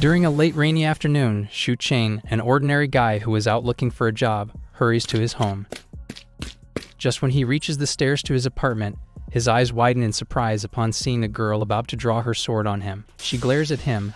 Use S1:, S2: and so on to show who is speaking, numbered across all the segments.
S1: During a late rainy afternoon, Shu Cheng, an ordinary guy who was out looking for a job, hurries to his home. Just when he reaches the stairs to his apartment, his eyes widen in surprise upon seeing a girl about to draw her sword on him. She glares at him,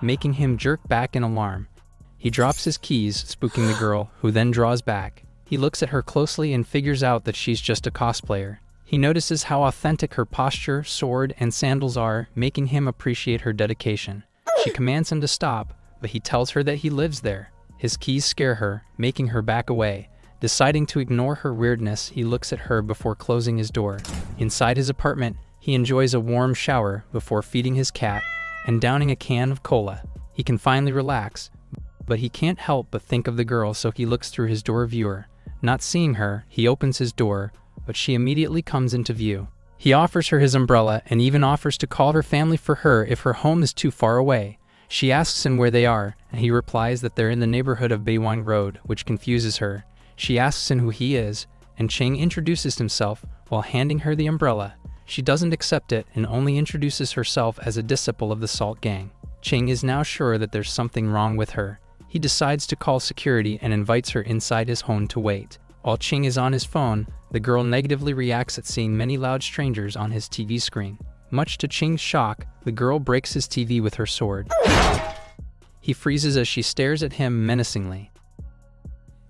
S1: making him jerk back in alarm. He drops his keys, spooking the girl, who then draws back. He looks at her closely and figures out that she's just a cosplayer. He notices how authentic her posture, sword, and sandals are, making him appreciate her dedication. She commands him to stop, but he tells her that he lives there. His keys scare her, making her back away. Deciding to ignore her weirdness, he looks at her before closing his door. Inside his apartment, he enjoys a warm shower before feeding his cat and downing a can of cola. He can finally relax, but he can't help but think of the girl, so he looks through his door viewer. Not seeing her, he opens his door, but she immediately comes into view. He offers her his umbrella and even offers to call her family for her if her home is too far away. She asks him where they are, and he replies that they're in the neighborhood of Beiwang Road, which confuses her. She asks him who he is, and Cheng introduces himself while handing her the umbrella. She doesn't accept it and only introduces herself as a disciple of the Salt Gang. Cheng is now sure that there's something wrong with her. He decides to call security and invites her inside his home to wait. While Cheng is on his phone, the girl negatively reacts at seeing many loud strangers on his TV screen. Much to Cheng's shock, the girl breaks his TV with her sword. He freezes as she stares at him menacingly.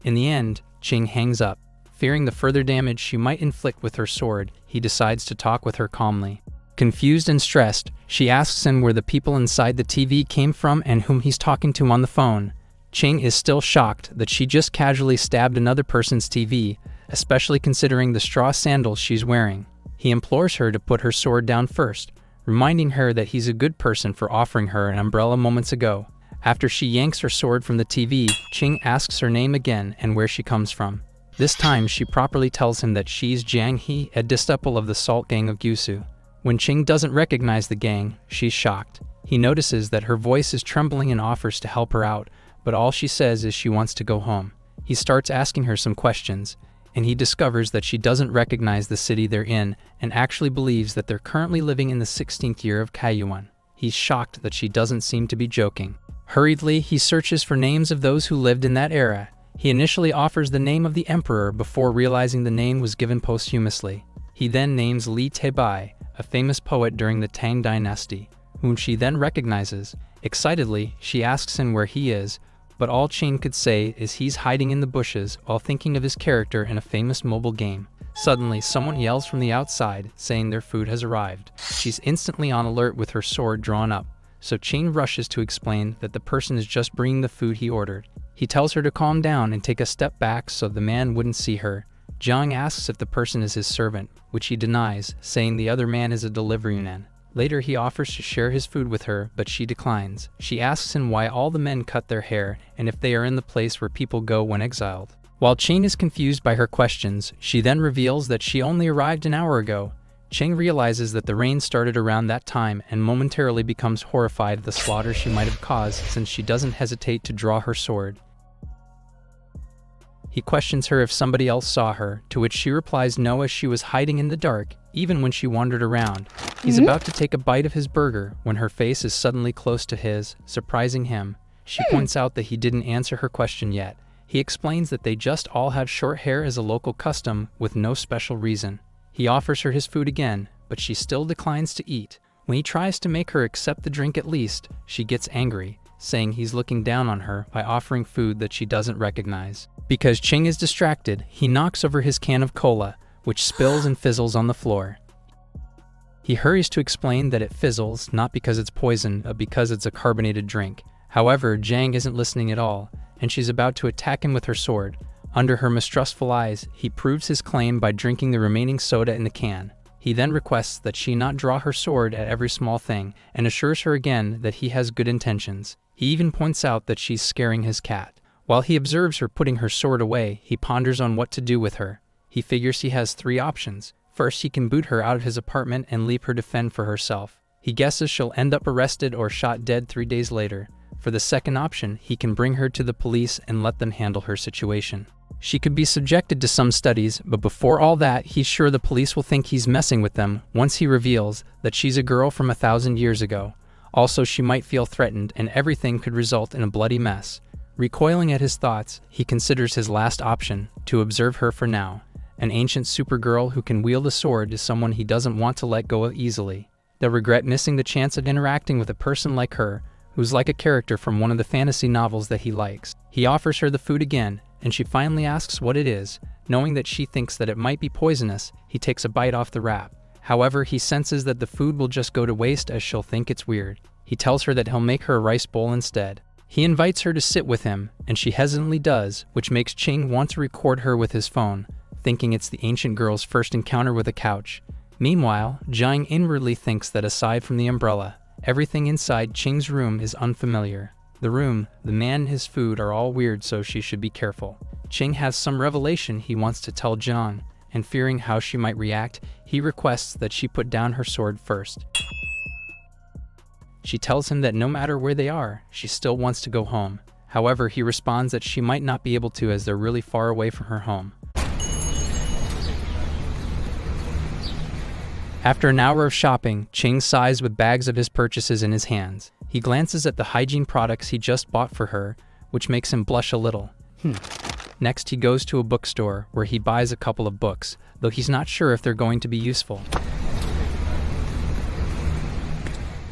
S1: In the end, Cheng hangs up. Fearing the further damage she might inflict with her sword, he decides to talk with her calmly. Confused and stressed, she asks him where the people inside the TV came from and whom he's talking to on the phone. Cheng is still shocked that she just casually stabbed another person's TV, especially considering the straw sandals she's wearing. He implores her to put her sword down first, reminding her that he's a good person for offering her an umbrella moments ago. After she yanks her sword from the TV, Cheng asks her name again and where she comes from. This time, she properly tells him that she's Jiang He, a disciple of the Salt Gang of Gusu. When Cheng doesn't recognize the gang, she's shocked. He notices that her voice is trembling and offers to help her out, but all she says is she wants to go home. He starts asking her some questions, and he discovers that she doesn't recognize the city they're in and actually believes that they're currently living in the 16th year of Kaiyuan. He's shocked that she doesn't seem to be joking. Hurriedly, he searches for names of those who lived in that era. He initially offers the name of the emperor before realizing the name was given posthumously. He then names Li Teibai, a famous poet during the Tang dynasty, whom she then recognizes. Excitedly, she asks him where he is, but all Cheng could say is he's hiding in the bushes while thinking of his character in a famous mobile game. Suddenly, someone yells from the outside, saying their food has arrived. She's instantly on alert with her sword drawn up, so Cheng rushes to explain that the person is just bringing the food he ordered. He tells her to calm down and take a step back so the man wouldn't see her. Jiang asks if the person is his servant, which he denies, saying the other man is a delivery man. Later, he offers to share his food with her, but she declines. She asks him why all the men cut their hair and if they are in the place where people go when exiled. While Cheng is confused by her questions, she then reveals that she only arrived an hour ago. Cheng realizes that the rain started around that time and momentarily becomes horrified at the slaughter she might have caused since she doesn't hesitate to draw her sword. He questions her if somebody else saw her, to which she replies no, as she was hiding in the dark, even when she wandered around. He's about to take a bite of his burger when her face is suddenly close to his, surprising him. She points out that he didn't answer her question yet. He explains that they just all have short hair as a local custom with no special reason. He offers her his food again, but she still declines to eat. When he tries to make her accept the drink at least, she gets angry, saying he's looking down on her by offering food that she doesn't recognize. Because Cheng is distracted, he knocks over his can of cola, which spills and fizzles on the floor. He hurries to explain that it fizzles not because it's poison, but because it's a carbonated drink. However, Jiang isn't listening at all, and she's about to attack him with her sword. Under her mistrustful eyes, he proves his claim by drinking the remaining soda in the can. He then requests that she not draw her sword at every small thing, and assures her again that he has good intentions. He even points out that she's scaring his cat. While he observes her putting her sword away, he ponders on what to do with her. He figures he has three options. First, he can boot her out of his apartment and leave her to fend for herself. He guesses she'll end up arrested or shot dead 3 days later. For the second option, he can bring her to the police and let them handle her situation. She could be subjected to some studies, but before all that, he's sure the police will think he's messing with them once he reveals that she's a girl from 1,000 years ago. Also, she might feel threatened and everything could result in a bloody mess. Recoiling at his thoughts, he considers his last option, to observe her for now. An ancient supergirl who can wield a sword is someone he doesn't want to let go of easily. They'll regret missing the chance of interacting with a person like her, who's like a character from one of the fantasy novels that he likes. He offers her the food again, and she finally asks what it is. Knowing that she thinks that it might be poisonous, he takes a bite off the wrap. However, he senses that the food will just go to waste as she'll think it's weird. He tells her that he'll make her a rice bowl instead. He invites her to sit with him, and she hesitantly does, which makes Ching want to record her with his phone, thinking it's the ancient girl's first encounter with a couch. Meanwhile, Jiang inwardly thinks that aside from the umbrella, everything inside Ching's room is unfamiliar. The room, the man and his food are all weird, so she should be careful. Ching has some revelation he wants to tell Jiang, and fearing how she might react, he requests that she put down her sword first. She tells him that no matter where they are, she still wants to go home. However, he responds that she might not be able to as they're really far away from her home. After an hour of shopping, Ching sighs with bags of his purchases in his hands. He glances at the hygiene products he just bought for her, which makes him blush a little. Next, he goes to a bookstore where he buys a couple of books, though he's not sure if they're going to be useful.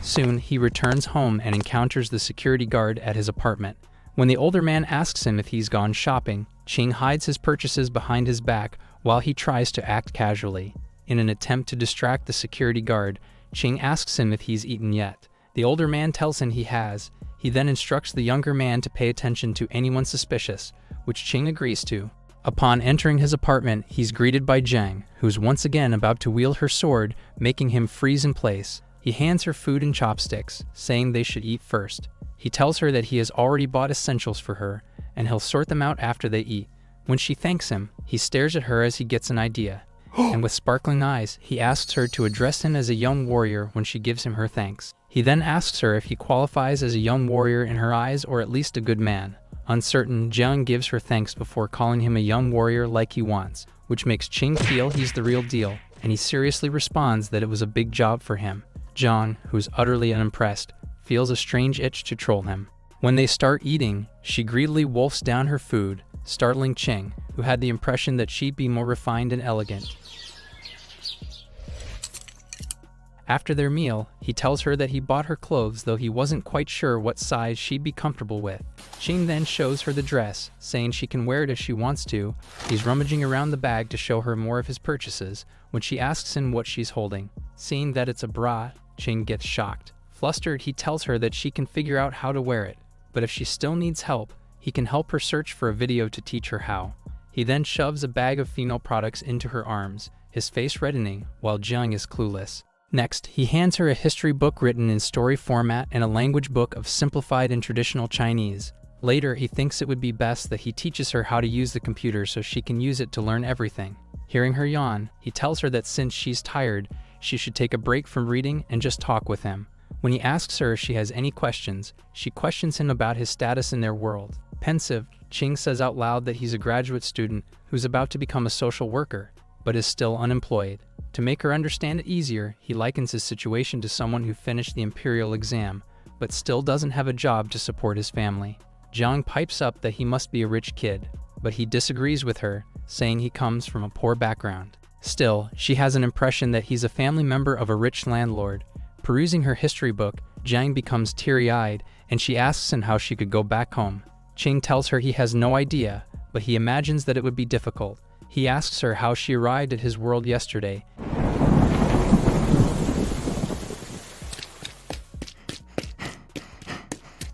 S1: Soon, he returns home and encounters the security guard at his apartment. When the older man asks him if he's gone shopping, Ching hides his purchases behind his back while he tries to act casually. In an attempt to distract the security guard, Ching asks him if he's eaten yet. The older man tells him he has. He then instructs the younger man to pay attention to anyone suspicious, which Ching agrees to. Upon entering his apartment, he's greeted by Jiang, who's once again about to wield her sword, making him freeze in place. He hands her food and chopsticks, saying they should eat first. He tells her that he has already bought essentials for her, and he'll sort them out after they eat. When she thanks him, he stares at her as he gets an idea. And with sparkling eyes, he asks her to address him as a young warrior when she gives him her thanks. He then asks her if he qualifies as a young warrior in her eyes or at least a good man. Uncertain, Jiang gives her thanks before calling him a young warrior like he wants, which makes Ching feel he's the real deal, and he seriously responds that it was a big job for him. Jiang, who's utterly unimpressed, feels a strange itch to troll him. When they start eating, she greedily wolfs down her food, startling Ching, who had the impression that she'd be more refined and elegant. After their meal, he tells her that he bought her clothes, though he wasn't quite sure what size she'd be comfortable with. Ching then shows her the dress, saying she can wear it if she wants to. He's rummaging around the bag to show her more of his purchases, when she asks him what she's holding. Seeing that it's a bra, Ching gets shocked. Flustered, he tells her that she can figure out how to wear it, but if she still needs help, he can help her search for a video to teach her how. He then shoves a bag of female products into her arms, his face reddening, while Jiang is clueless. Next, he hands her a history book written in story format and a language book of simplified and traditional Chinese. Later, he thinks it would be best that he teaches her how to use the computer so she can use it to learn everything. Hearing her yawn, he tells her that since she's tired, she should take a break from reading and just talk with him. When he asks her if she has any questions, she questions him about his status in their world. Pensive, Ching says out loud that he's a graduate student who's about to become a social worker, but is still unemployed. To make her understand it easier, he likens his situation to someone who finished the imperial exam, but still doesn't have a job to support his family. Jiang pipes up that he must be a rich kid, but he disagrees with her, saying he comes from a poor background. Still, she has an impression that he's a family member of a rich landlord. Perusing her history book, Jiang becomes teary-eyed, and she asks him how she could go back home. Ching tells her he has no idea, but he imagines that it would be difficult. He asks her how she arrived at his world yesterday.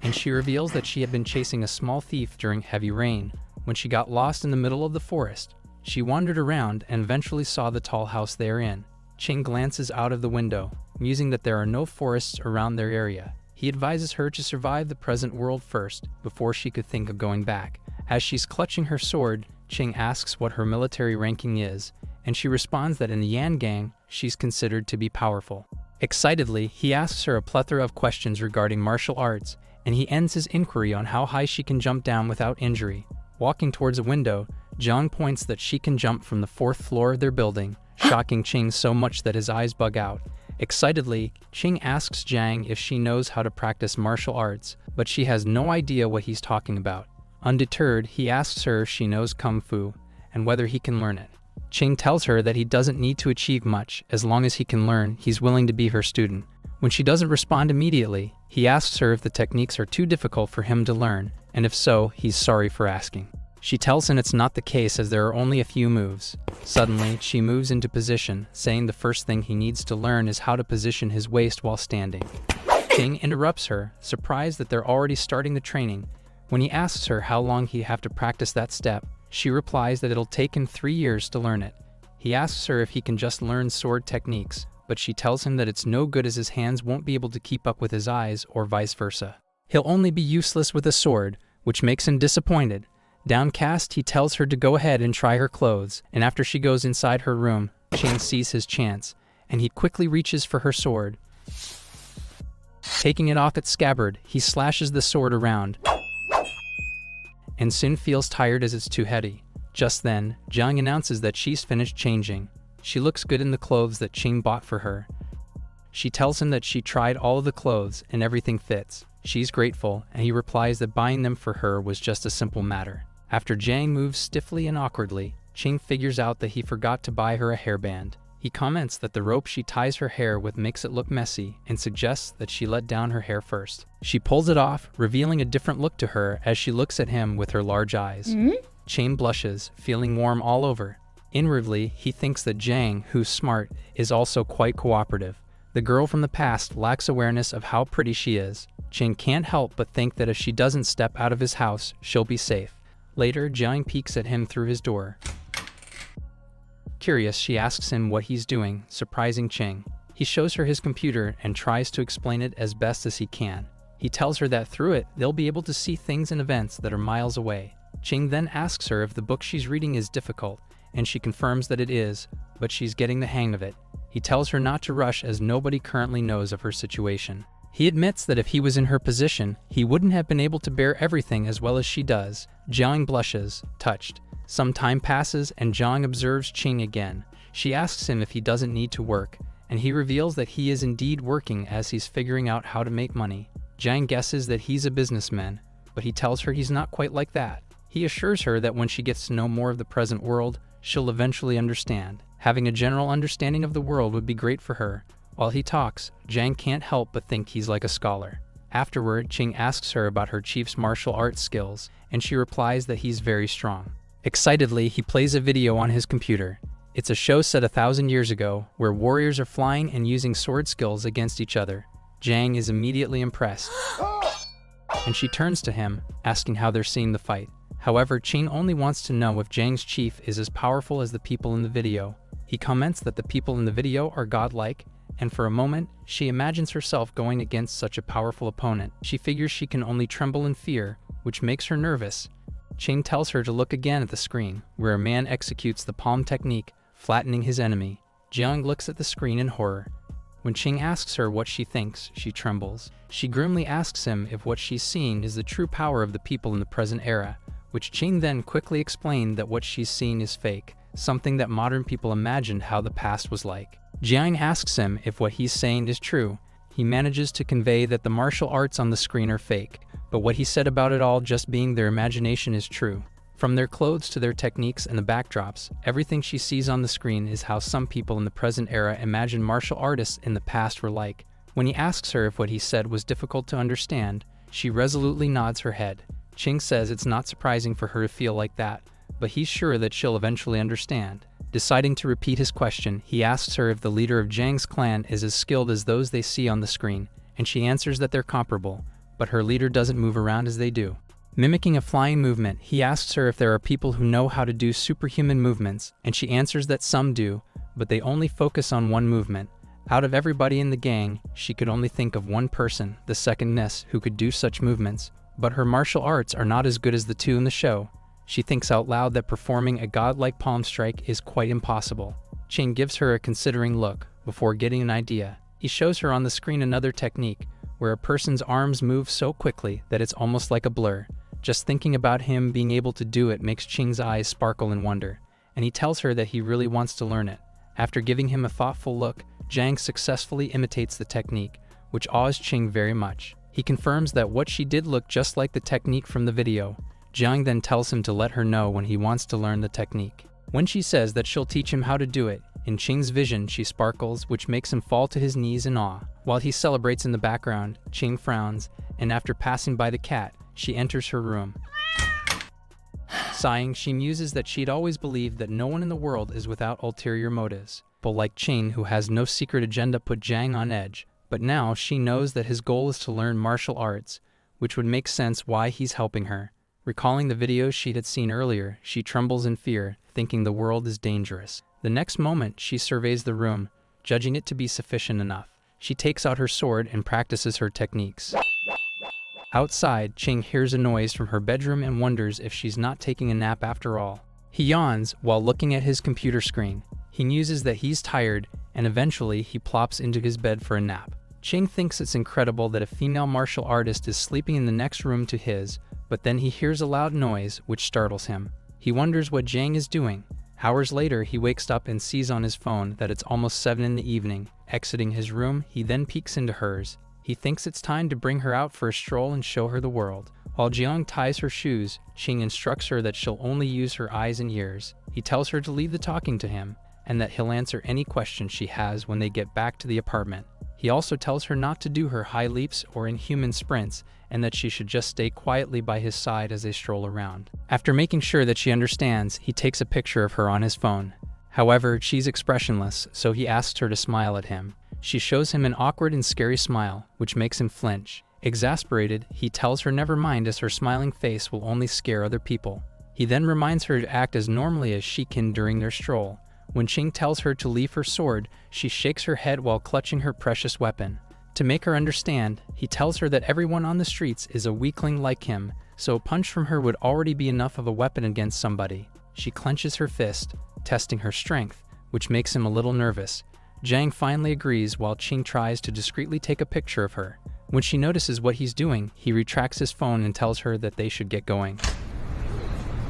S1: And she reveals that she had been chasing a small thief during heavy rain, when she got lost in the middle of the forest. She wandered around and eventually saw the tall house they are in. Ching glances out of the window, musing that there are no forests around their area. He advises her to survive the present world first, before she could think of going back. As she's clutching her sword, Ching asks what her military ranking is, and she responds that in the Yan gang, she's considered to be powerful. Excitedly, he asks her a plethora of questions regarding martial arts, and he ends his inquiry on how high she can jump down without injury. Walking towards a window, Jiang points that she can jump from the 4th floor of their building, shocking Ching so much that his eyes bug out. Excitedly, Ching asks Jiang if she knows how to practice martial arts, but she has no idea what he's talking about. Undeterred, he asks her if she knows Kung Fu, and whether he can learn it. Ching tells her that he doesn't need to achieve much, as long as he can learn, he's willing to be her student. When she doesn't respond immediately, he asks her if the techniques are too difficult for him to learn, and if so, he's sorry for asking. She tells him it's not the case as there are only a few moves. Suddenly, she moves into position, saying the first thing he needs to learn is how to position his waist while standing. Ching interrupts her, surprised that they're already starting the training. When he asks her how long he'd have to practice that step, she replies that it'll take him 3 years to learn it. He asks her if he can just learn sword techniques, but she tells him that it's no good as his hands won't be able to keep up with his eyes or vice versa. He'll only be useless with a sword, which makes him disappointed. Downcast, he tells her to go ahead and try her clothes, and after she goes inside her room, Ching sees his chance, and he quickly reaches for her sword. Taking it off its scabbard, he slashes the sword around, and soon feels tired as it's too heavy. Just then, Jiang announces that she's finished changing. She looks good in the clothes that Ching bought for her. She tells him that she tried all of the clothes and everything fits. She's grateful, and he replies that buying them for her was just a simple matter. After Jiang moves stiffly and awkwardly, Ching figures out that he forgot to buy her a hairband. He comments that the rope she ties her hair with makes it look messy and suggests that she let down her hair first. She pulls it off, revealing a different look to her as she looks at him with her large eyes. Ching blushes, feeling warm all over. Inwardly, he thinks that Jiang, who's smart, is also quite cooperative. The girl from the past lacks awareness of how pretty she is. Ching can't help but think that if she doesn't step out of his house, she'll be safe. Later, Jiang peeks at him through his door. Curious, she asks him what he's doing, surprising Ching. He shows her his computer and tries to explain it as best as he can. He tells her that through it, they'll be able to see things and events that are miles away. Ching then asks her if the book she's reading is difficult, and she confirms that it is, but she's getting the hang of it. He tells her not to rush as nobody currently knows of her situation. He admits that if he was in her position, he wouldn't have been able to bear everything as well as she does. Jiang blushes, touched. Some time passes and Jiang observes Ching again. She asks him if he doesn't need to work, and he reveals that he is indeed working as he's figuring out how to make money. Jiang guesses that he's a businessman, but he tells her he's not quite like that. He assures her that when she gets to know more of the present world, she'll eventually understand. Having a general understanding of the world would be great for her. While he talks, Jiang can't help but think he's like a scholar. Afterward, Ching asks her about her chief's martial arts skills, and she replies that he's very strong. Excitedly, he plays a video on his computer. It's a show set 1,000 years ago, where warriors are flying and using sword skills against each other. Jiang is immediately impressed, and she turns to him, asking how they're seeing the fight. However, Ching only wants to know if Jiang's chief is as powerful as the people in the video. He comments that the people in the video are godlike, and for a moment, she imagines herself going against such a powerful opponent. She figures she can only tremble in fear, which makes her nervous. Ching tells her to look again at the screen, where a man executes the palm technique, flattening his enemy. Jiang looks at the screen in horror. When Ching asks her what she thinks, she trembles. She grimly asks him if what she's seeing is the true power of the people in the present era, which Ching then quickly explained that what she's seeing is fake, something that modern people imagined how the past was like. Jiang asks him if what he's saying is true. He manages to convey that the martial arts on the screen are fake, but what he said about it all just being their imagination is true. From their clothes to their techniques and the backdrops, everything she sees on the screen is how some people in the present era imagine martial artists in the past were like. When he asks her if what he said was difficult to understand, she resolutely nods her head. Ching says it's not surprising for her to feel like that, but he's sure that she'll eventually understand. Deciding to repeat his question, he asks her if the leader of Jiang's clan is as skilled as those they see on the screen, and she answers that they're comparable, but her leader doesn't move around as they do. Mimicking a flying movement, he asks her if there are people who know how to do superhuman movements, and she answers that some do, but they only focus on one movement. Out of everybody in the gang, she could only think of one person, the second Ness, who could do such movements, but her martial arts are not as good as the two in the show. She thinks out loud that performing a godlike palm strike is quite impossible. Ching gives her a considering look, before getting an idea. He shows her on the screen another technique, where a person's arms move so quickly that it's almost like a blur. Just thinking about him being able to do it makes Ching's eyes sparkle in wonder, and he tells her that he really wants to learn it. After giving him a thoughtful look, Jang successfully imitates the technique, which awes Ching very much. He confirms that what she did looked just like the technique from the video. Jiang then tells him to let her know when he wants to learn the technique. When she says that she'll teach him how to do it, in Ching's vision she sparkles, which makes him fall to his knees in awe. While he celebrates in the background, Ching frowns, and after passing by the cat, she enters her room. Sighing, she muses that she'd always believed that no one in the world is without ulterior motives. But like Ching, who has no secret agenda, put Jiang on edge. But now she knows that his goal is to learn martial arts, which would make sense why he's helping her. Recalling the videos she had seen earlier, she trembles in fear, thinking the world is dangerous. The next moment, she surveys the room, judging it to be sufficient enough. She takes out her sword and practices her techniques. Outside, Ching hears a noise from her bedroom and wonders if she's not taking a nap after all. He yawns while looking at his computer screen. He muses that he's tired, and eventually he plops into his bed for a nap. Ching thinks it's incredible that a female martial artist is sleeping in the next room to his, but then he hears a loud noise, which startles him. He wonders what Jiang is doing. Hours later, he wakes up and sees on his phone that it's almost 7 in the evening. Exiting his room, he then peeks into hers. He thinks it's time to bring her out for a stroll and show her the world. While Jiang ties her shoes, Ching instructs her that she'll only use her eyes and ears. He tells her to leave the talking to him, and that he'll answer any questions she has when they get back to the apartment. He also tells her not to do her high leaps or inhuman sprints, and that she should just stay quietly by his side as they stroll around. After making sure that she understands, he takes a picture of her on his phone. However, she's expressionless, so he asks her to smile at him. She shows him an awkward and scary smile, which makes him flinch. Exasperated, he tells her never mind, as her smiling face will only scare other people. He then reminds her to act as normally as she can during their stroll. When Ching tells her to leave her sword, she shakes her head while clutching her precious weapon. To make her understand, he tells her that everyone on the streets is a weakling like him, so a punch from her would already be enough of a weapon against somebody. She clenches her fist, testing her strength, which makes him a little nervous. Jiang finally agrees while Ching tries to discreetly take a picture of her. When she notices what he's doing, he retracts his phone and tells her that they should get going.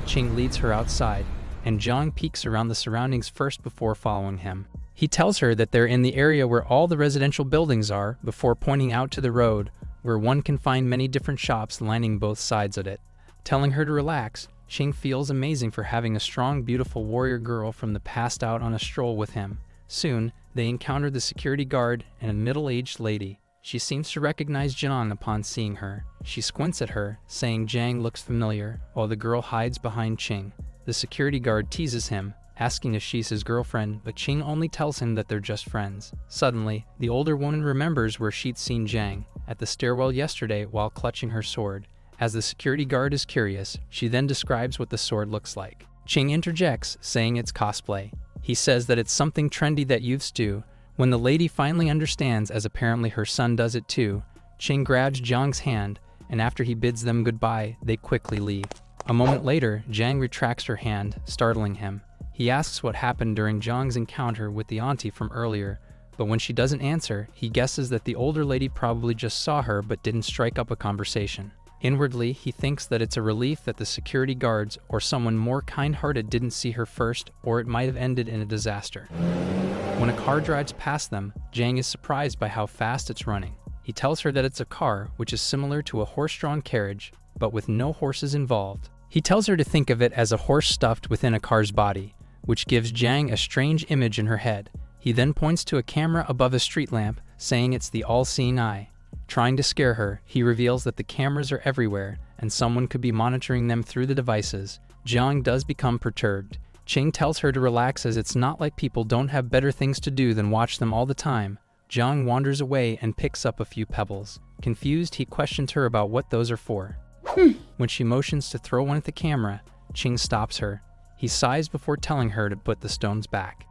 S1: Ching leads her outside, and Jiang peeks around the surroundings first before following him. He tells her that they're in the area where all the residential buildings are, before pointing out to the road, where one can find many different shops lining both sides of it. Telling her to relax, Ching feels amazing for having a strong, beautiful warrior girl from the past out on a stroll with him. Soon, they encounter the security guard and a middle-aged lady. She seems to recognize Jiang upon seeing her. She squints at her, saying Jiang looks familiar, while the girl hides behind Ching. The security guard teases him, asking if she's his girlfriend, but Ching only tells him that they're just friends. Suddenly, the older woman remembers where she'd seen Jiang, at the stairwell yesterday while clutching her sword. As the security guard is curious, she then describes what the sword looks like. Ching interjects, saying it's cosplay. He says that it's something trendy that youths do. When the lady finally understands, as apparently her son does it too, Ching grabs Jiang's hand, and after he bids them goodbye, they quickly leave. A moment later, Jiang retracts her hand, startling him. He asks what happened during Jiang's encounter with the auntie from earlier, but when she doesn't answer, he guesses that the older lady probably just saw her but didn't strike up a conversation. Inwardly, he thinks that it's a relief that the security guards or someone more kind-hearted didn't see her first, or it might have ended in a disaster. When a car drives past them, Jiang is surprised by how fast it's running. He tells her that it's a car, which is similar to a horse-drawn carriage, but with no horses involved. He tells her to think of it as a horse stuffed within a car's body, which gives Jiang a strange image in her head. He then points to a camera above a street lamp, saying it's the all-seeing eye. Trying to scare her, he reveals that the cameras are everywhere, and someone could be monitoring them through the devices. Jiang does become perturbed. Ching tells her to relax, as it's not like people don't have better things to do than watch them all the time. Jiang wanders away and picks up a few pebbles. Confused, he questions her about what those are for. When she motions to throw one at the camera, Ching stops her. He sighs before telling her to put the stones back.